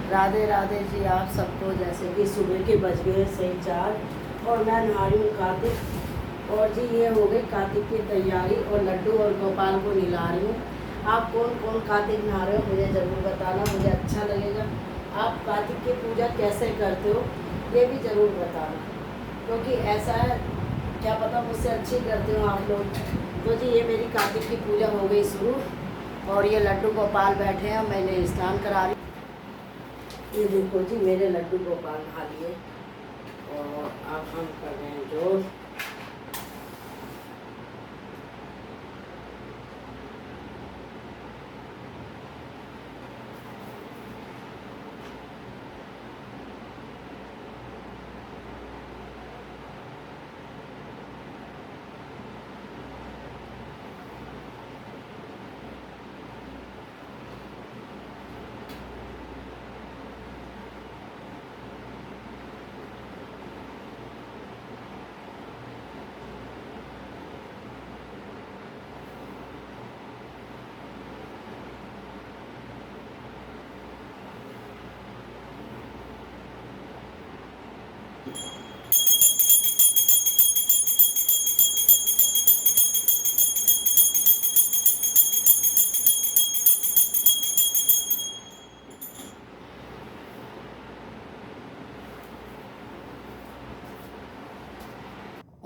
राधे राधे जी आप सबको। जैसे कि सुबह के बज गए 4:30 और मैं नहा रही हूँ कार्तिक। और जी ये हो गई कार्तिक की तैयारी और लड्डू और गोपाल को नहला रही हूँ। आप कौन कौन कार्तिक नहा रहे हो मुझे ज़रूर बताना, मुझे अच्छा लगेगा। आप कार्तिक की पूजा कैसे करते हो ये भी ज़रूर बताना, क्योंकि ऐसा है क्या पता मुझसे अच्छी करते हो आप लोग। तो जी ये मेरी कार्तिक की पूजा हो गई शुरू और ये लड्डू गोपाल बैठे हैं, मैंने स्नान करा रही। ये देखो जी मेरे लड्डू गोपाल नहा लिए और अब हम कर रहे हैं जो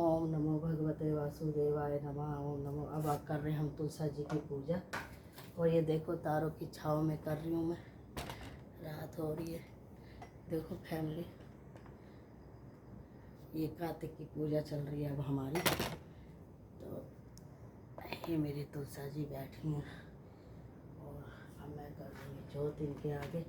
ओम नमो भगवते वासुदेवाय नमः। ओम नमो। अब आप कर रहे हैं हम तुलसा जी की पूजा। और ये देखो तारों की छाँव में कर रही हूँ मैं, रात हो रही है। देखो फैमिली, ये कार्तिक की पूजा चल रही है अब हमारी। तो ये मेरी तुलसा जी बैठी हैं और अब मैं कर दूँगी ज्योत इनके आगे।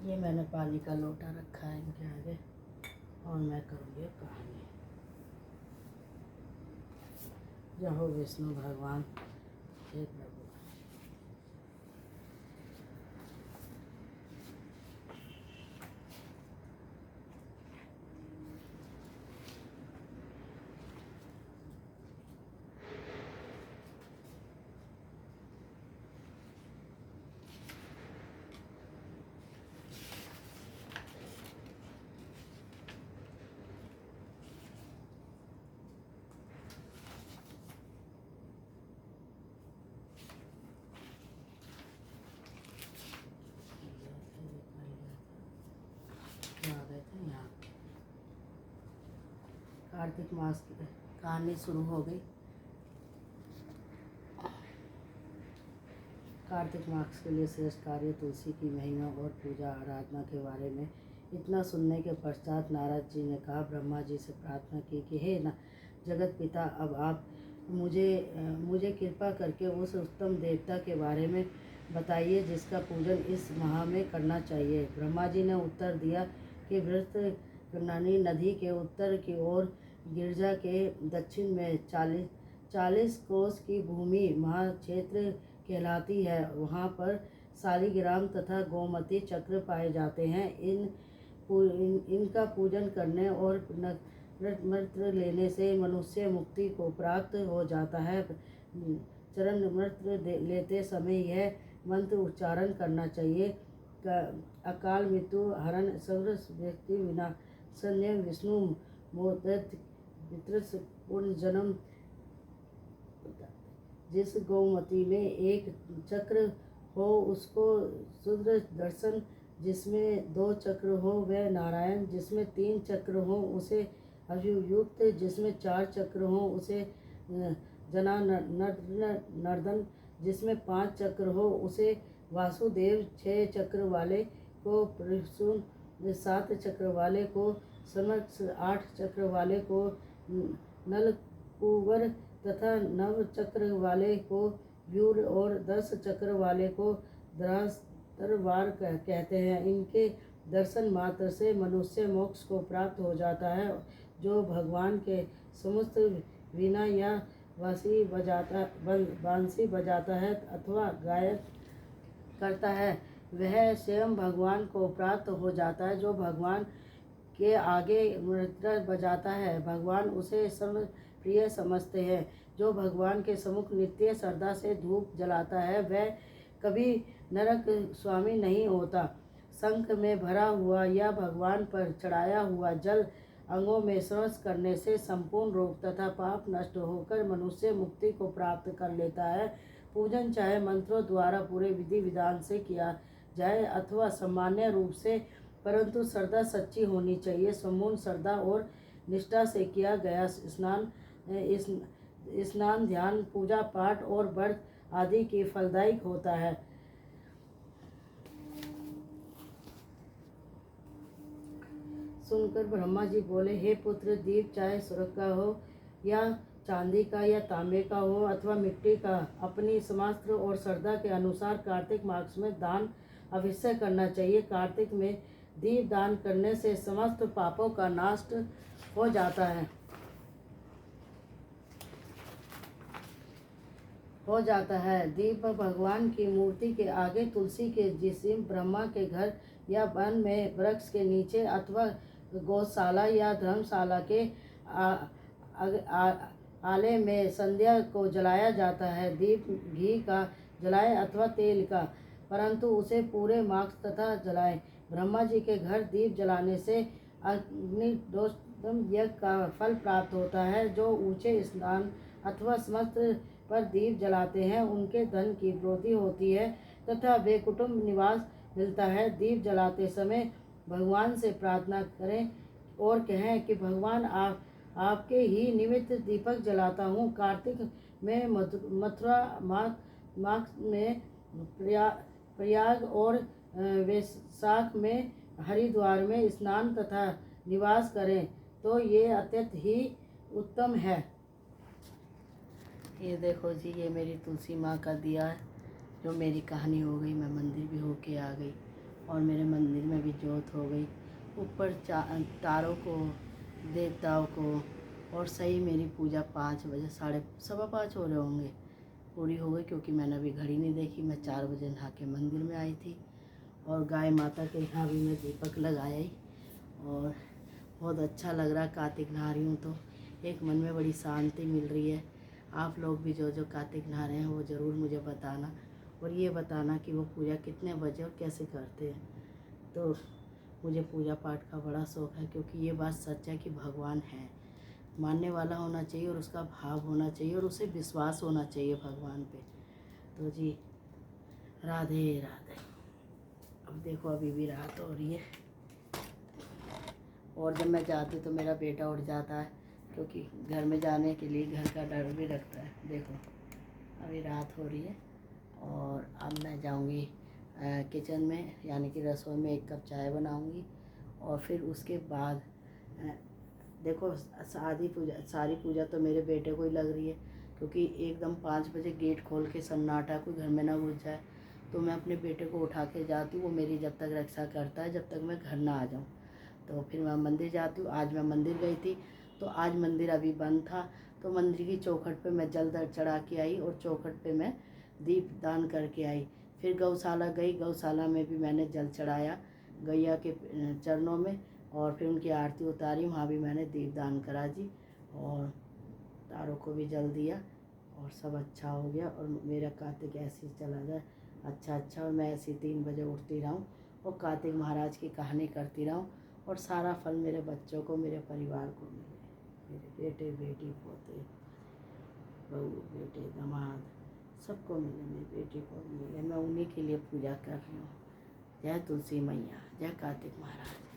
ये मैंने पानी का लोटा रखा है इनके आगे और मैं करूँगी कहानी। जय हो विष्णु भगवान, हे प्रभु। आ गए थे यहाँ। कार्तिक मास की कहानी शुरू हो गई। कार्तिक मास के लिए श्रेष्ठ कार्य तुलसी की महिमा और पूजा आराधना के बारे में इतना सुनने के पश्चात नारद जी ने कहा, ब्रह्मा जी से प्रार्थना की कि हे न जगत पिता, अब आप मुझे कृपा करके उस उत्तम देवता के बारे में बताइए जिसका पूजन इस माह में करना चाहिए। ब्रह्मा जी ने उत्तर दिया कि वृत्रकर्णी नदी के उत्तर की ओर गिरजा के दक्षिण में 40 कोस की भूमि महाक्षेत्र कहलाती है। वहाँ पर शालिग्राम तथा गोमती चक्र पाए जाते हैं। इनका पूजन करने और मंत्र लेने से मनुष्य मुक्ति को प्राप्त हो जाता है। चरण मंत्र लेते समय यह मंत्र उच्चारण करना चाहिए। अकाल मृत्यु हरण सर्व व्यक्ति विनाशन्य विष्णु मोदत पितृ पुनर्जन्म। जिस गौमती में एक चक्र हो उसको शूद्र दर्शन, जिसमें 2 चक्र हो वह नारायण, जिसमें 3 चक्र हो उसे अभियुक्त, जिसमें 4 चक्र हो उसे जनार्दन, जिसमें 5 चक्र हो उसे वासुदेव, 6 चक्र वाले को प्रसून, 7 चक्र वाले को समक्ष, 8 चक्र वाले को नलकुवर तथा 9 चक्र वाले को व्यूर और 10 चक्र वाले को धरातलवार कहते हैं। इनके दर्शन मात्र से मनुष्य मोक्ष को प्राप्त हो जाता है। जो भगवान के समस्त वीणा या बांसुरी बजाता है अथवा गायन करता है, वह स्वयं भगवान को प्राप्त हो जाता है। जो भगवान के आगे मृदंग बजाता है, भगवान उसे सर्व प्रिय समझते हैं। जो भगवान के सम्मुख नित्य श्रद्धा से धूप जलाता है, वह कभी नरक स्वामी नहीं होता। शंख में भरा हुआ या भगवान पर चढ़ाया हुआ जल अंगों में स्पर्श करने से संपूर्ण रोग तथा पाप नष्ट होकर मनुष्य मुक्ति को प्राप्त कर लेता है। पूजन चाहे मंत्रों द्वारा पूरे विधि विधान से किया जाए अथवा सामान्य रूप से, परंतु श्रद्धा सच्ची होनी चाहिए। संपूर्ण श्रद्धा और निष्ठा से किया गया स्नान, ध्यान, पूजा पाठ और व्रत आदि की फलदायक होता है। सुनकर ब्रह्मा जी बोले, हे पुत्र, दीप चाहे स्वर्ग का हो या चांदी का या तांबे का हो अथवा मिट्टी का, अपनी शास्त्र और श्रद्धा के अनुसार कार्तिक मास में दान अवश्य करना चाहिए। कार्तिक में दीप दान करने से समस्त पापों का नाश हो जाता है। दीप भगवान की मूर्ति के आगे, तुलसी के जिस्म, ब्रह्मा के घर या वन में वृक्ष के नीचे अथवा गौशाला या धर्मशाला के आले में संध्या को जलाया जाता है। दीप घी का जलाए अथवा तेल का, परंतु उसे पूरे मार्ग तथा जलाएं। ब्रह्मा जी के घर दीप जलाने से अग्निहोत्र यज्ञ का फल प्राप्त होता है। जो ऊंचे स्थान अथवा समस्त पर दीप जलाते हैं, उनके धन की वृद्धि होती है तथा वे कुटुंब निवास मिलता है। दीप जलाते समय भगवान से प्रार्थना करें और कहें कि भगवान, आपके ही निमित्त दीपक जलाता हूँ। कार्तिक में मथुरा माघ में प्रयाग और वैशाख में हरिद्वार में स्नान तथा निवास करें तो ये अत्यंत ही उत्तम है। ये देखो जी, ये मेरी तुलसी माँ का दिया है। जो मेरी कहानी हो गई, मैं मंदिर भी होके आ गई और मेरे मंदिर में भी जोत हो गई। ऊपर तारों को, देवताओं को, और सही मेरी पूजा 5 बजे 5:15 हो रहे होंगे पूरी हो गई, क्योंकि मैंने अभी घड़ी नहीं देखी। मैं 4 बजे नहा के मंदिर में आई थी और गाय माता के यहाँ भी मैं दीपक लगाया ही, और बहुत अच्छा लग रहा। कार्तिक नहा रही हूँ तो एक मन में बड़ी शांति मिल रही है। आप लोग भी जो कार्तिक नहा रहे हैं वो ज़रूर मुझे बताना, और ये बताना कि वो पूजा कितने बजे और कैसे करते हैं। तो मुझे पूजा पाठ का बड़ा शौक़ है, क्योंकि ये बात सच है कि भगवान है, मानने वाला होना चाहिए और उसका भाव होना चाहिए और उसे विश्वास होना चाहिए भगवान पे। तो जी, राधे राधे। अब देखो, अभी भी रात हो रही है और जब मैं जाती हूँ तो मेरा बेटा उठ जाता है, क्योंकि घर में जाने के लिए घर का डर भी रखता है। देखो, अभी रात हो रही है और अब मैं जाऊँगी किचन में, यानी कि रसोई में 1 कप चाय बनाऊँगी और फिर उसके बाद देखो, सारी पूजा तो मेरे बेटे को ही लग रही है, क्योंकि एकदम 5 बजे गेट खोल के सन्नाटा, कोई घर में ना घुस जाए। तो मैं अपने बेटे को उठा के जाती हूँ, वो मेरी जब तक रक्षा करता है जब तक मैं घर ना आ जाऊँ। तो फिर मैं मंदिर जाती हूँ। आज मैं मंदिर गई थी, तो आज मंदिर अभी बंद था, तो मंदिर की चौखट पे मैं जल चढ़ा के आई और चौखट पे मैं दीप दान करके आई। फिर गौशाला गई, गौशाला में भी मैंने जल चढ़ाया गैया के चरणों में, और फिर उनकी आरती उतारी, वहाँ भी मैंने दीपदान करा जी, और तारों को भी जल दिया और सब अच्छा हो गया। और मेरा कार्तिक ऐसे ही चला जाए अच्छा, और मैं ऐसे 3 बजे उठती रहूँ और कार्तिक महाराज की कहानी करती रहूँ, और सारा फल मेरे बच्चों को, मेरे परिवार को मिले, मेरे बेटे बेटी पोते बहू बेटे दामाद सबको मिले, मेरी बेटी को मिले। मैं उन्हीं के लिए पूजा कर रही हूँ। जय तुलसी मैया, जय कार्तिक महाराज।